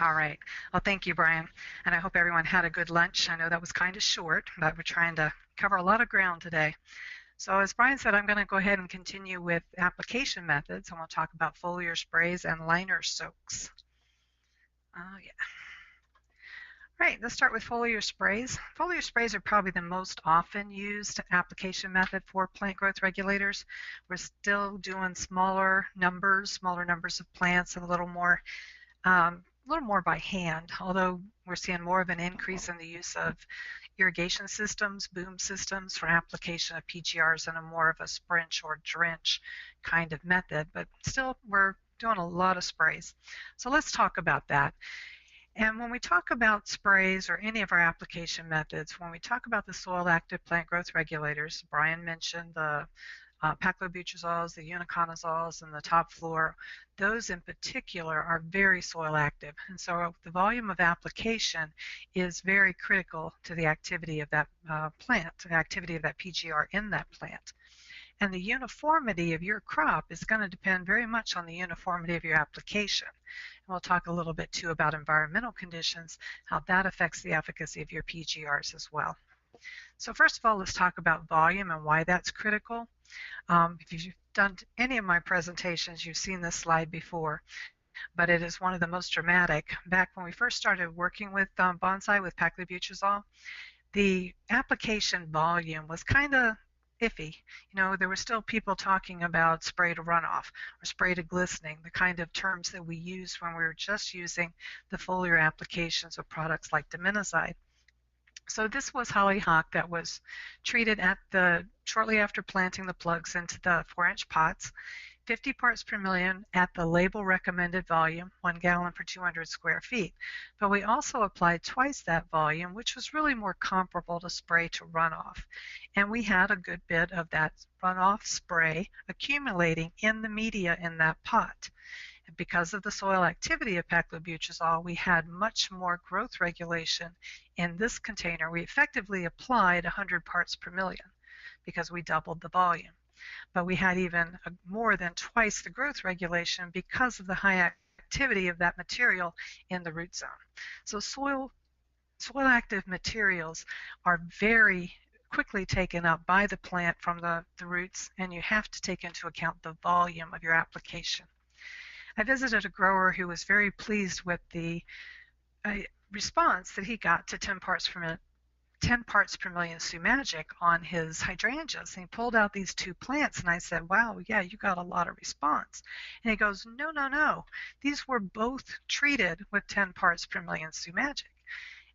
All right. Well, thank you, Brian. And I hope everyone had a good lunch. I know that was kind of short, but we're trying to cover a lot of ground today. So as Brian said, I'm going to go ahead and continue with application methods, and we'll talk about foliar sprays and liner soaks. Yeah. Right, let's start with foliar sprays. Foliar sprays are probably the most often used application method for plant growth regulators. We're still doing smaller numbers of plants, and a little more by hand, although we're seeing more of an increase in the use of irrigation systems, boom systems for application of PGRs in a more of a sprinch or drench kind of method, but still we're doing a lot of sprays. So let's talk about that. And when we talk about sprays or any of our application methods, when we talk about the soil active plant growth regulators, Brian mentioned the paclobutyrazoles, the uniconazoles, and the top floor, those in particular are very soil active. And so the volume of application is very critical to the activity of that plant, to the activity of that PGR in that plant. And the uniformity of your crop is going to depend very much on the uniformity of your application. And we'll talk a little bit too about environmental conditions, how that affects the efficacy of your PGRs as well. So first of all, let's talk about volume and why that's critical. If you've done any of my presentations, you've seen this slide before, but it is one of the most dramatic. Back when we first started working with bonsai with paclobutrazole, the application volume was kind of iffy. You know, there were still people talking about spray to runoff or spray to glistening, the kind of terms that we used when we were just using the foliar applications of products like diminazide. So this was hollyhock that was treated shortly after planting the plugs into the 4-inch pots, 50 parts per million at the label recommended volume, 1 gallon per 200 square feet. But we also applied twice that volume, which was really more comparable to spray to runoff. And we had a good bit of that runoff spray accumulating in the media in that pot. And because of the soil activity of paclobutrazole, we had much more growth regulation in this container. We effectively applied 100 parts per million because we doubled the volume. But we had even more than twice the growth regulation because of the high activity of that material in the root zone. So soil active materials are very quickly taken up by the plant from the roots, and you have to take into account the volume of your application. I visited a grower who was very pleased with the response that he got to 10 parts per million Sumagic on his hydrangeas. And he pulled out these two plants, and I said, wow, yeah, you got a lot of response. And he goes, no, no, no. These were both treated with 10 parts per million Sumagic.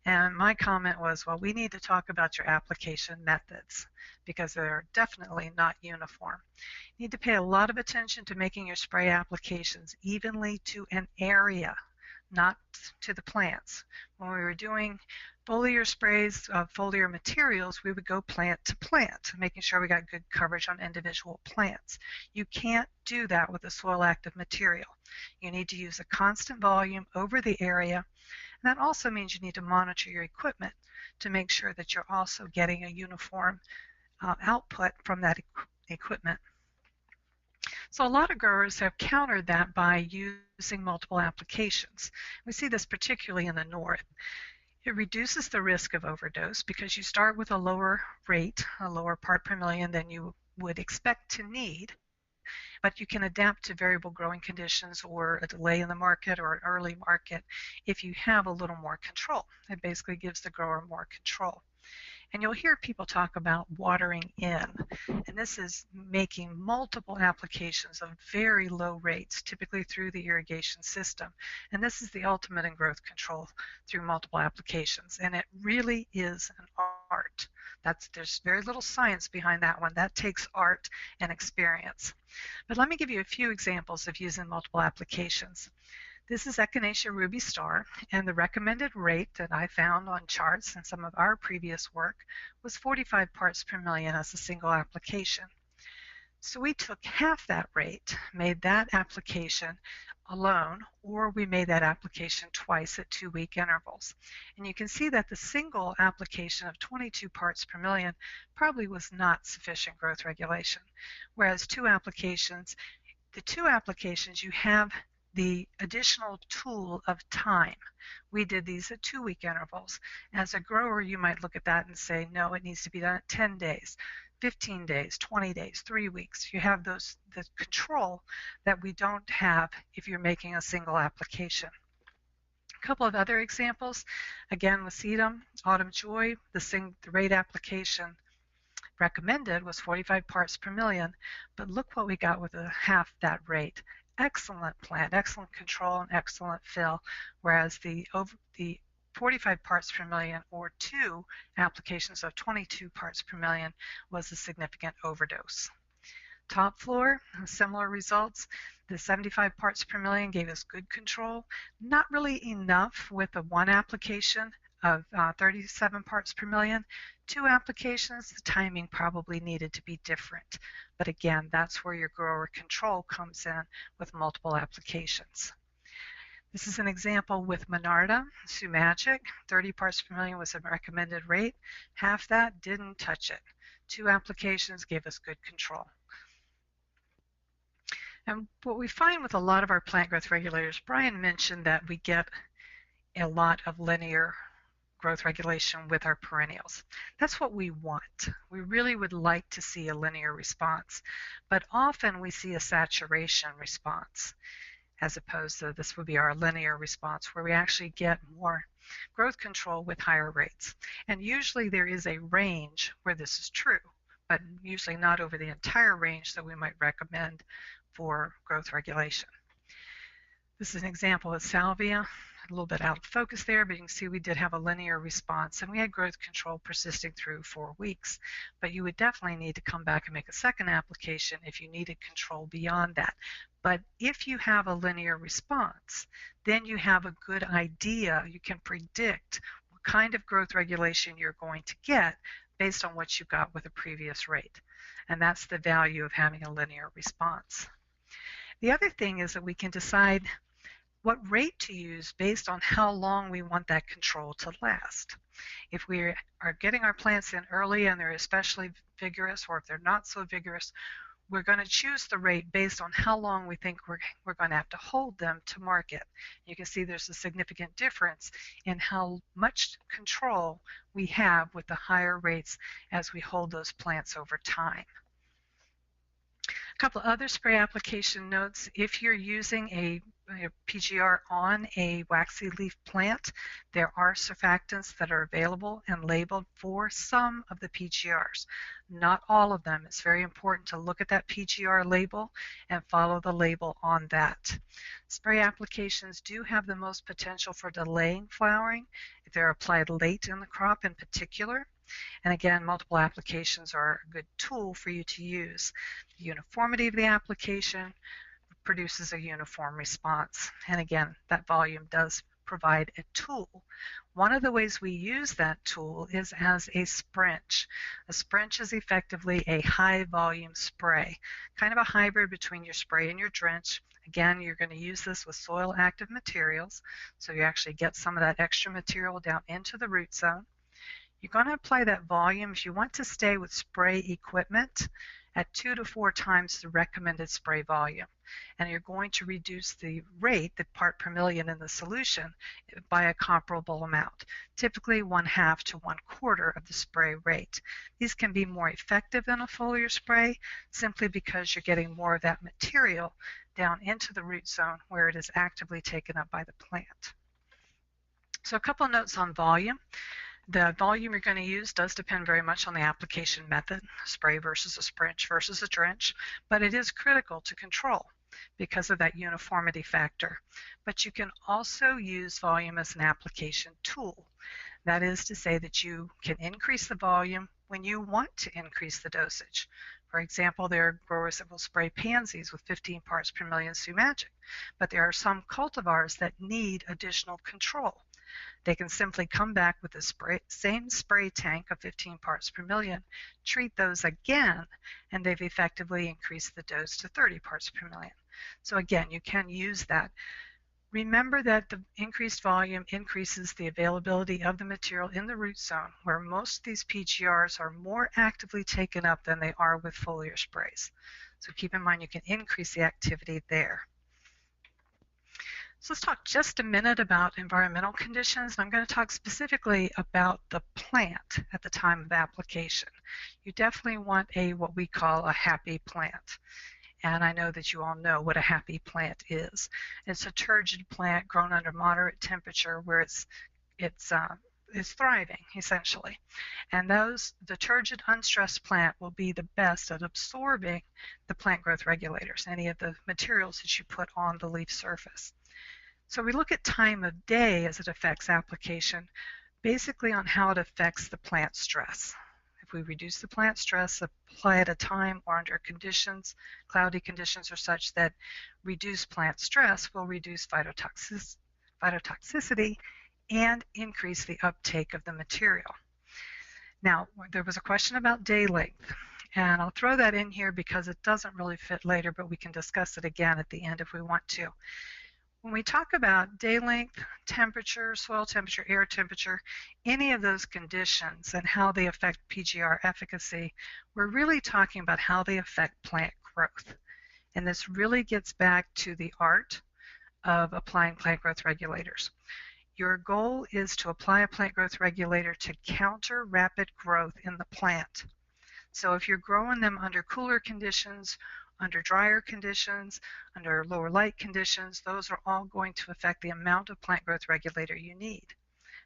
And my comment was, well, we need to talk about your application methods because they're definitely not uniform. You need to pay a lot of attention to making your spray applications evenly to an area, not to the plants. When we were doing foliar sprays of foliar materials, we would go plant to plant, making sure we got good coverage on individual plants. You can't do that with a soil active material. You need to use a constant volume over the area. And that also means you need to monitor your equipment to make sure that you're also getting a uniform output from that equipment. So a lot of growers have countered that by using multiple applications. We see this particularly in the north. It reduces the risk of overdose because you start with a lower rate, a lower part per million than you would expect to need, but you can adapt to variable growing conditions or a delay in the market or an early market if you have a little more control. It basically gives the grower more control. And you'll hear people talk about watering in, and this is making multiple applications of very low rates, typically through the irrigation system. And this is the ultimate in growth control through multiple applications, and it really is an art. There's very little science behind that one. That takes art and experience. But let me give you a few examples of using multiple applications. This is Echinacea ruby star, and the recommended rate that I found on charts in some of our previous work was 45 parts per million as a single application. So we took half that rate, made that application alone, or we made that application twice at 2-week intervals. And you can see that the single application of 22 parts per million probably was not sufficient growth regulation, whereas the two applications you have the additional tool of time. We did these at 2-week intervals. As a grower, you might look at that and say, no, it needs to be done at 10 days, 15 days, 20 days, 3 weeks. You have the control that we don't have if you're making a single application. A couple of other examples, again with sedum, autumn joy, the rate application recommended was 45 parts per million, but look what we got with half that rate. Excellent plant, excellent control, and excellent fill, whereas the 45 parts per million or 2 applications of 22 parts per million was a significant overdose. Top floor, similar results. The 75 parts per million gave us good control, not really enough with the 1 application of 37 parts per million. 2 applications, the timing probably needed to be different. But again, that's where your grower control comes in with multiple applications. This is an example with Monarda, Sumagic, 30 parts per million was a recommended rate. Half that, didn't touch it. 2 applications gave us good control. And what we find with a lot of our plant growth regulators, Brian mentioned that we get a lot of linear growth regulation with our perennials. That's what we want. We really would like to see a linear response, but often we see a saturation response as opposed to this would be our linear response where we actually get more growth control with higher rates. And usually there is a range where this is true, but usually not over the entire range that we might recommend for growth regulation. This is an example of salvia, a little bit out of focus there, but you can see we did have a linear response and we had growth control persisting through 4 weeks. But you would definitely need to come back and make a second application if you needed control beyond that. But if you have a linear response, then you have a good idea, you can predict what kind of growth regulation you're going to get based on what you got with a previous rate. And that's the value of having a linear response. The other thing is that we can decide what rate to use based on how long we want that control to last. If we are getting our plants in early and they're especially vigorous, or if they're not so vigorous, we're going to choose the rate based on how long we think we're going to have to hold them to market. You can see there's a significant difference in how much control we have with the higher rates as we hold those plants over time. A couple of other spray application notes. If you're using a PGR on a waxy leaf plant, there are surfactants that are available and labeled for some of the PGRs. Not all of them. It's very important to look at that PGR label and follow the label on that. Spray applications do have the most potential for delaying flowering if they're applied late in the crop in particular. And again, multiple applications are a good tool for you to use. The uniformity of the application produces a uniform response. And again, that volume does provide a tool. One of the ways we use that tool is as a sprinch. A sprinch is effectively a high volume spray, kind of a hybrid between your spray and your drench. Again, you're going to use this with soil active materials, so you actually get some of that extra material down into the root zone. You're going to apply that volume if you want to stay with spray equipment at 2 to 4 times the recommended spray volume. And you're going to reduce the rate, the part per million in the solution, by a comparable amount, typically 1/2 to 1/4 of the spray rate. These can be more effective than a foliar spray simply because you're getting more of that material down into the root zone where it is actively taken up by the plant. So a couple of notes on volume. The volume you're going to use does depend very much on the application method, spray versus a sprinch versus a drench, but it is critical to control because of that uniformity factor. But you can also use volume as an application tool. That is to say that you can increase the volume when you want to increase the dosage. For example, there are growers that will spray pansies with 15 parts per million Sumagic, but there are some cultivars that need additional control. They can simply come back with the same spray tank of 15 parts per million, treat those again, and they've effectively increased the dose to 30 parts per million. So again, you can use that. Remember that the increased volume increases the availability of the material in the root zone, where most of these PGRs are more actively taken up than they are with foliar sprays. So keep in mind you can increase the activity there. So let's talk just a minute about environmental conditions. I'm going to talk specifically about the plant at the time of application. You definitely want what we call a happy plant. And I know that you all know what a happy plant is. It's a turgid plant grown under moderate temperature where it's thriving essentially. And the turgid unstressed plant will be the best at absorbing the plant growth regulators, any of the materials that you put on the leaf surface. So we look at time of day as it affects application, basically on how it affects the plant stress. If we reduce the plant stress, apply at a time or under conditions, cloudy conditions or such that reduce plant stress, will reduce phytotoxicity and increase the uptake of the material. Now, there was a question about day length, and I'll throw that in here because it doesn't really fit later, but we can discuss it again at the end if we want to. When we talk about day length, temperature, soil temperature, air temperature, any of those conditions and how they affect PGR efficacy, we're really talking about how they affect plant growth. And this really gets back to the art of applying plant growth regulators. Your goal is to apply a plant growth regulator to counter rapid growth in the plant. So if you're growing them under cooler conditions, under drier conditions, under lower light conditions, those are all going to affect the amount of plant growth regulator you need.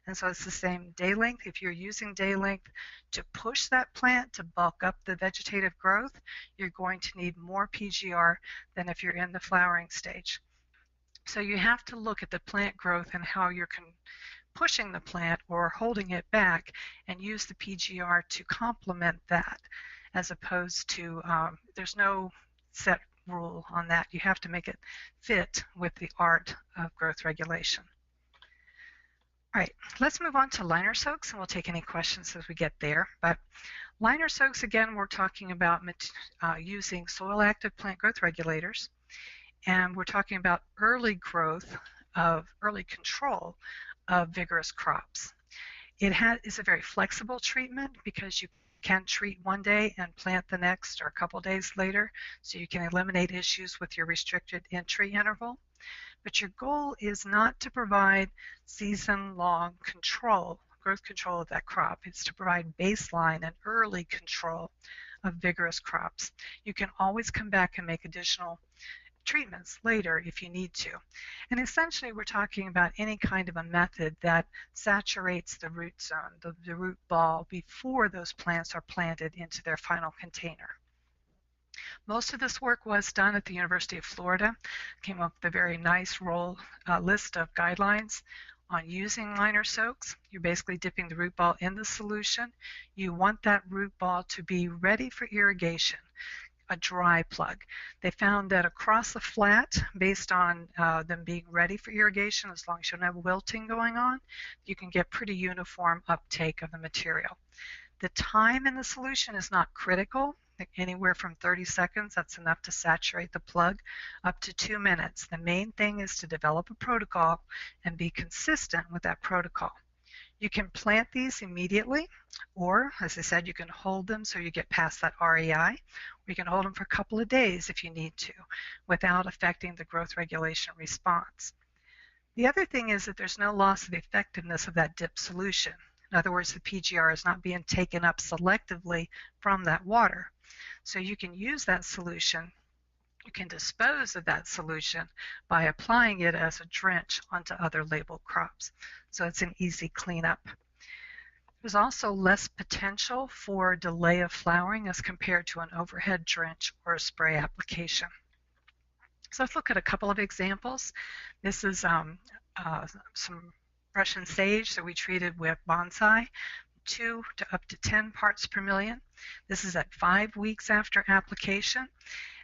And so it's the same day length. If you're using day length to push that plant to bulk up the vegetative growth, you're going to need more PGR than if you're in the flowering stage. So you have to look at the plant growth and how you're pushing the plant or holding it back and use the PGR to complement that, as opposed to there's no set rule on that. You have to make it fit with the art of growth regulation. All right, let's move on to liner soaks, and we'll take any questions as we get there. But liner soaks, again, we're talking about using soil active plant growth regulators, and we're talking about early control of vigorous crops. It is a very flexible treatment because you can treat one day and plant the next or a couple days later, so you can eliminate issues with your restricted entry interval. But your goal is not to provide season-long growth control of that crop. It's to provide baseline and early control of vigorous crops. You can always come back and make additional treatments later if you need to. And essentially we're talking about any kind of a method that saturates the root zone, the root ball, before those plants are planted into their final container. Most of this work was done at the University of Florida. Came up with a very nice list of guidelines on using liner soaks. You're basically dipping the root ball in the solution. You want that root ball to be ready for irrigation, a dry plug. They found that across the flat, based on them being ready for irrigation, as long as you don't have wilting going on, you can get pretty uniform uptake of the material. The time in the solution is not critical. Anywhere from 30 seconds, that's enough to saturate the plug, up to 2 minutes. The main thing is to develop a protocol and be consistent with that protocol. You can plant these immediately, or as I said, you can hold them so you get past that REI, or you can hold them for a couple of days if you need to, without affecting the growth regulation response. The other thing is that there's no loss of the effectiveness of that dip solution. In other words, the PGR is not being taken up selectively from that water. So you can use that solution, you can dispose of that solution by applying it as a drench onto other labeled crops. So it's an easy cleanup. There's also less potential for delay of flowering as compared to an overhead drench or a spray application. So let's look at a couple of examples. This is some Russian sage that we treated with bonsai, 2 to up to 10 parts per million. This is at 5 weeks after application.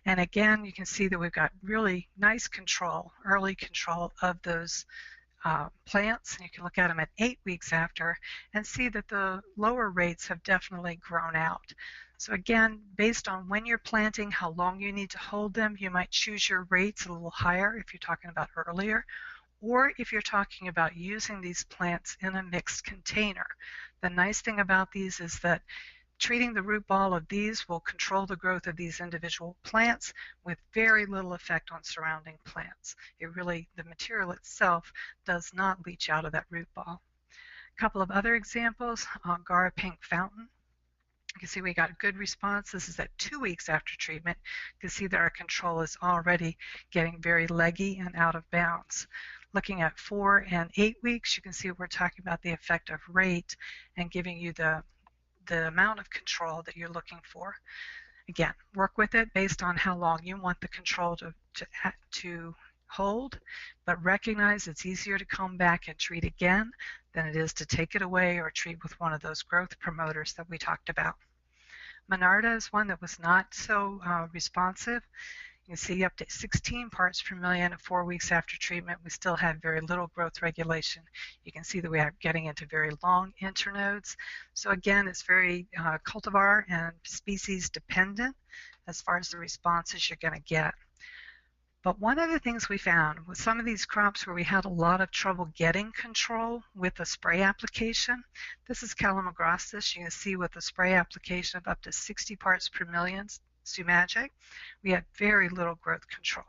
And again, you can see that we've got really nice control, early control of those plants. And you can look at them at 8 weeks after and see that the lower rates have definitely grown out. So again, based on when you're planting, how long you need to hold them, you might choose your rates a little higher if you're talking about earlier, or if you're talking about using these plants in a mixed container. The nice thing about these is that treating the root ball of these will control the growth of these individual plants with very little effect on surrounding plants. The material itself does not leach out of that root ball. A couple of other examples, Gara Pink Fountain. You can see we got a good response. This is at 2 weeks after treatment. You can see that our control is already getting very leggy and out of bounds. Looking at 4 and 8 weeks, you can see we're talking about the effective rate and giving you the amount of control that you're looking for. Again, work with it based on how long you want the control to hold, but recognize it's easier to come back and treat again than it is to take it away or treat with one of those growth promoters that we talked about. Monarda is one that was not so responsive. You can see up to 16 parts per million at 4 weeks after treatment. We still had very little growth regulation. You can see that we are getting into very long internodes. So again, it's very cultivar and species dependent as far as the responses you're going to get. But one of the things we found with some of these crops where we had a lot of trouble getting control with the spray application, this is Calamagrostis. You can see with the spray application of up to 60 parts per million Sumagic, we had very little growth control.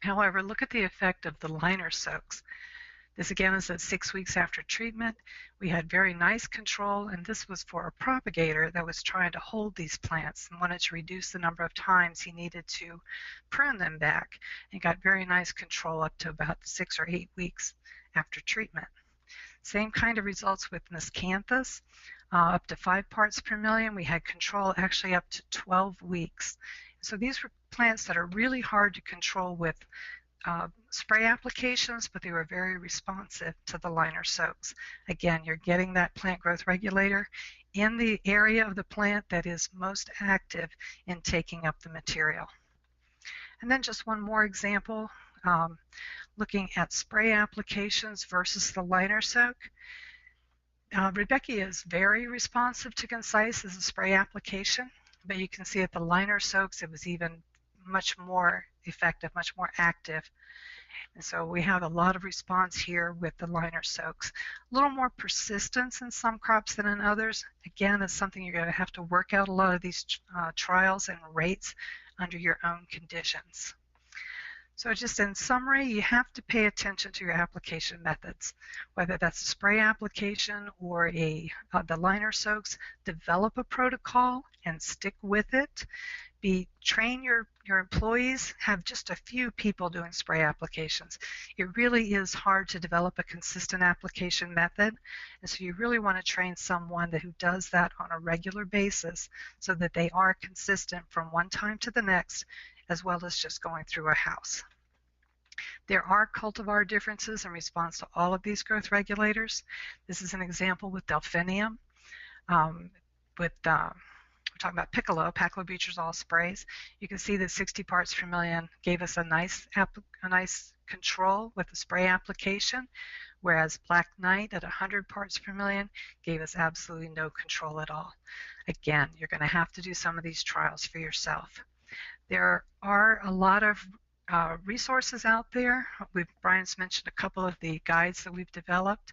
However, look at the effect of the liner soaks. This again is at 6 weeks after treatment. We had very nice control, and this was for a propagator that was trying to hold these plants and wanted to reduce the number of times he needed to prune them back, and got very nice control up to about 6 or 8 weeks after treatment. Same kind of results with Miscanthus, up to 5 parts per million. We had control actually up to 12 weeks. So these were plants that are really hard to control with spray applications, but they were very responsive to the liner soaks. Again, you're getting that plant growth regulator in the area of the plant that is most active in taking up the material. And then just one more example, looking at spray applications versus the liner soak. Rudbeckia is very responsive to Concise as a spray application, but you can see at the liner soaks it was even much more effective, much more active. And so we have a lot of response here with the liner soaks. A little more persistence in some crops than in others. Again, it's something you're going to have to work out a lot of these trials and rates under your own conditions. So just in summary, you have to pay attention to your application methods, whether that's a spray application or the liner soaks. Develop a protocol and stick with it. Train your employees, have just a few people doing spray applications. It really is hard to develop a consistent application method, and so you really want to train someone who does that on a regular basis so that they are consistent from one time to the next, as well as just going through a house. There are cultivar differences in response to all of these growth regulators. This is an example with delphinium. We're talking about piccolo, paclobutrazole sprays. You can see that 60 parts per million gave us a nice control with the spray application, whereas Black Knight at 100 parts per million gave us absolutely no control at all. Again, you're going to have to do some of these trials for yourself. There are a lot of resources out there. Brian's mentioned a couple of the guides that we've developed,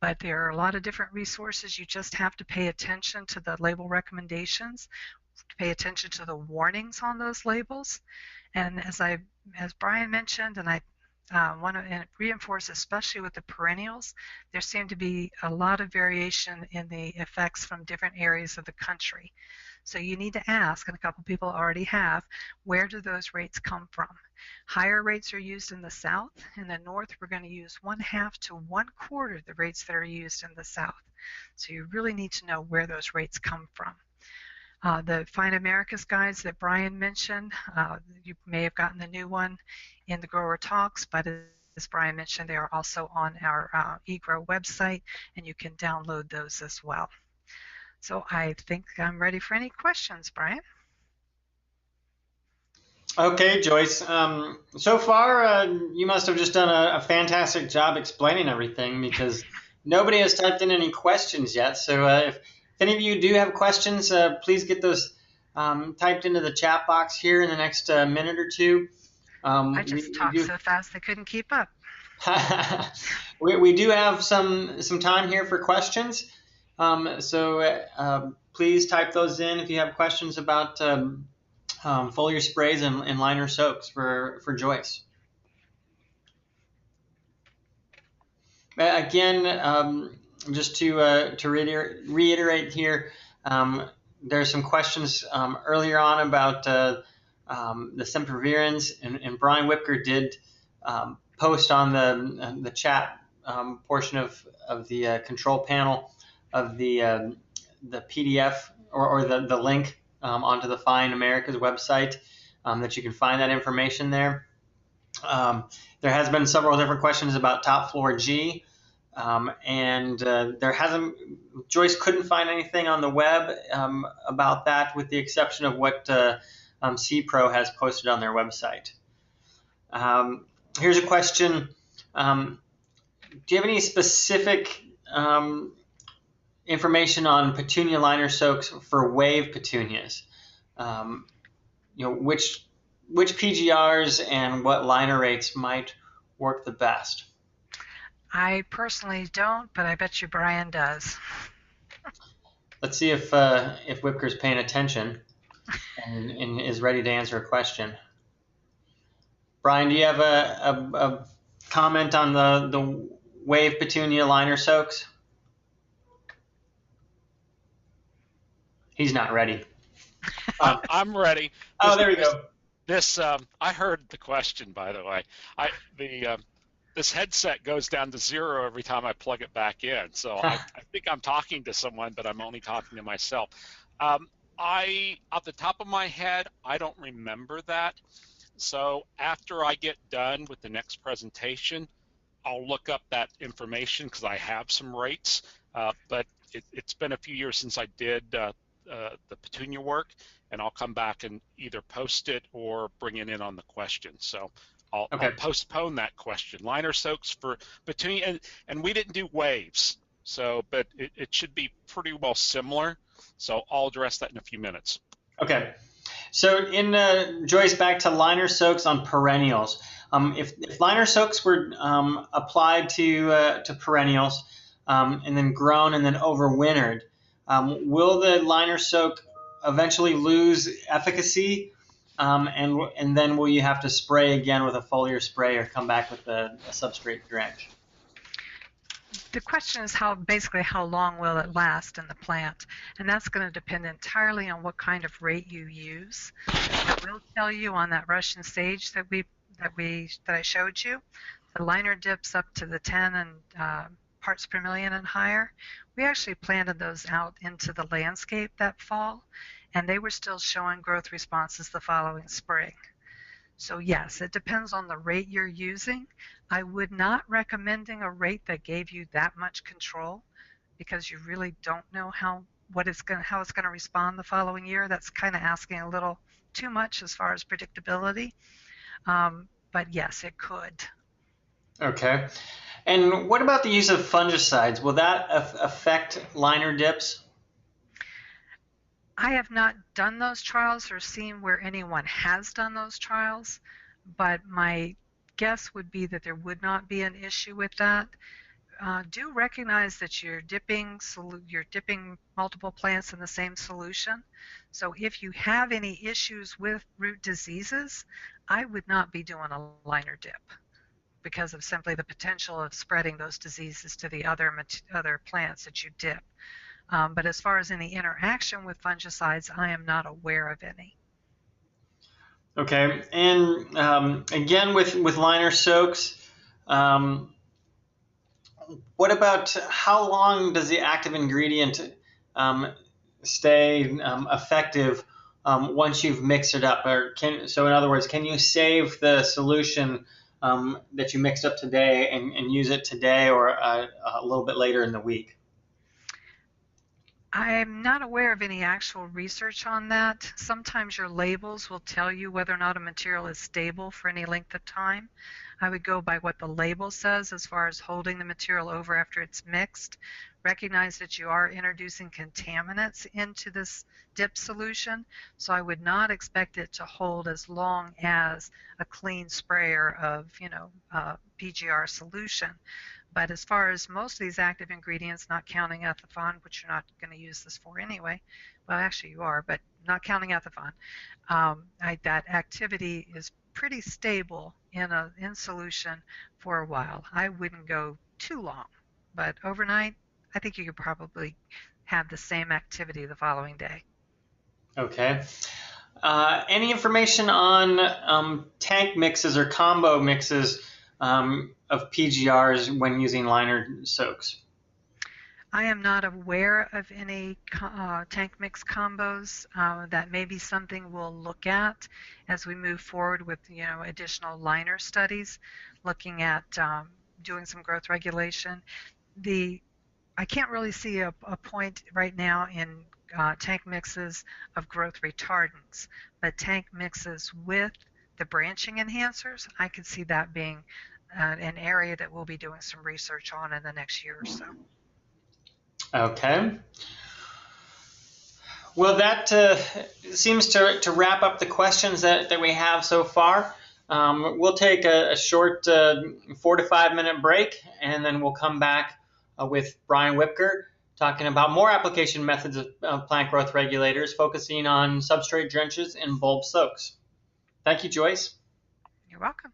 but there are a lot of different resources. You just have to pay attention to the label recommendations, pay attention to the warnings on those labels. And as Brian mentioned, and I want to reinforce, especially with the perennials, there seem to be a lot of variation in the effects from different areas of the country. So you need to ask, and a couple people already have, where do those rates come from? Higher rates are used in the south. In the north, we're going to use 1/2 to 1/4 the rates that are used in the south. So you really need to know where those rates come from. The Fine Americas guides that Brian mentioned, you may have gotten the new one in the Grower Talks, but as Brian mentioned, they are also on our e-GRO website, and you can download those as well. So I think I'm ready for any questions, Brian. Okay, Joyce. So far, you must have just done a fantastic job explaining everything, because nobody has typed in any questions yet. So if any of you do have questions, please get those typed into the chat box here in the next minute or two. I just talked so fast I couldn't keep up. we do have some time here for questions. Please type those in if you have questions about foliar sprays and liner soaks for Joyce. Again, just to reiterate here, there are some questions earlier on about the sempervirens, and Brian Whipker did post on the chat portion of the control panel of the PDF or the link onto the Fine America's website that you can find that information there. There has been several different questions about top floor G, and Joyce couldn't find anything on the web about that, with the exception of what C-Pro has posted on their website. Here's a question. Do you have any specific information on petunia liner soaks for wave petunias? Which PGRs and what liner rates might work the best? I personally don't, but I bet you Brian does. Let's see if Whipker's paying attention and is ready to answer a question. Brian, do you have a comment on the wave petunia liner soaks? He's not ready. I'm ready. There you go. I heard the question, by the way. This headset goes down to 0 every time I plug it back in. So I think I'm talking to someone, but I'm only talking to myself. Off the top of my head, I don't remember that. So after I get done with the next presentation, I'll look up that information because I have some rates. But it's been a few years since I did the petunia work, and I'll come back and either post it or bring it in on the question. So I'll postpone that question. Liner soaks for petunia, and we didn't do waves, but it should be pretty well similar. So I'll address that in a few minutes. Okay. So Joyce, back to liner soaks on perennials. If liner soaks were applied to perennials and then grown and then overwintered, will the liner soak eventually lose efficacy? And then will you have to spray again with a foliar spray or come back with a substrate drench? The question is basically how long will it last in the plant, and that's going to depend entirely on what kind of rate you use. I will tell you on that Russian sage that I showed you, the liner dips up to the 10 and parts per million and higher. We actually planted those out into the landscape that fall, and they were still showing growth responses the following spring. So yes, it depends on the rate you're using. I would not recommending a rate that gave you that much control, because you really don't know how it's going to respond the following year. That's kind of asking a little too much as far as predictability. But yes, it could. Okay. And what about the use of fungicides? Will that affect liner dips? I have not done those trials or seen where anyone has done those trials, but my guess would be that there would not be an issue with that. Do recognize that you're dipping multiple plants in the same solution. So if you have any issues with root diseases, I would not be doing a liner dip because of simply the potential of spreading those diseases to the other plants that you dip. But as far as any interaction with fungicides, I am not aware of any. Okay, and again with liner soaks, what about how long does the active ingredient stay effective once you've mixed it up? So in other words, can you save the solution that you mixed up today and use it today or a little bit later in the week? I'm not aware of any actual research on that. Sometimes your labels will tell you whether or not a material is stable for any length of time. I would go by what the label says as far as holding the material over after it's mixed. Recognize that you are introducing contaminants into this dip solution, so I would not expect it to hold as long as a clean sprayer of, PGR solution. But as far as most of these active ingredients, not counting ethylene, which you're not going to use this for anyway, well, actually you are, but not counting ethylene, that activity is pretty stable in solution for a while. I wouldn't go too long, but overnight, I think you could probably have the same activity the following day. Okay. Any information on tank mixes or combo mixes of PGRs when using liner soaks? I am not aware of any tank mix combos. That may be something we'll look at as we move forward with additional liner studies, looking at doing some growth regulation. I can't really see a point right now in tank mixes of growth retardants, but tank mixes with the branching enhancers, I could see that being an area that we'll be doing some research on in the next year or so. Okay. Well, that seems to wrap up the questions that we have so far. We'll take a short 4 to 5 minute break, and then we'll come back with Brian Whipker talking about more application methods of plant growth regulators, focusing on substrate drenches and bulb soaks. Thank you, Joyce. You're welcome.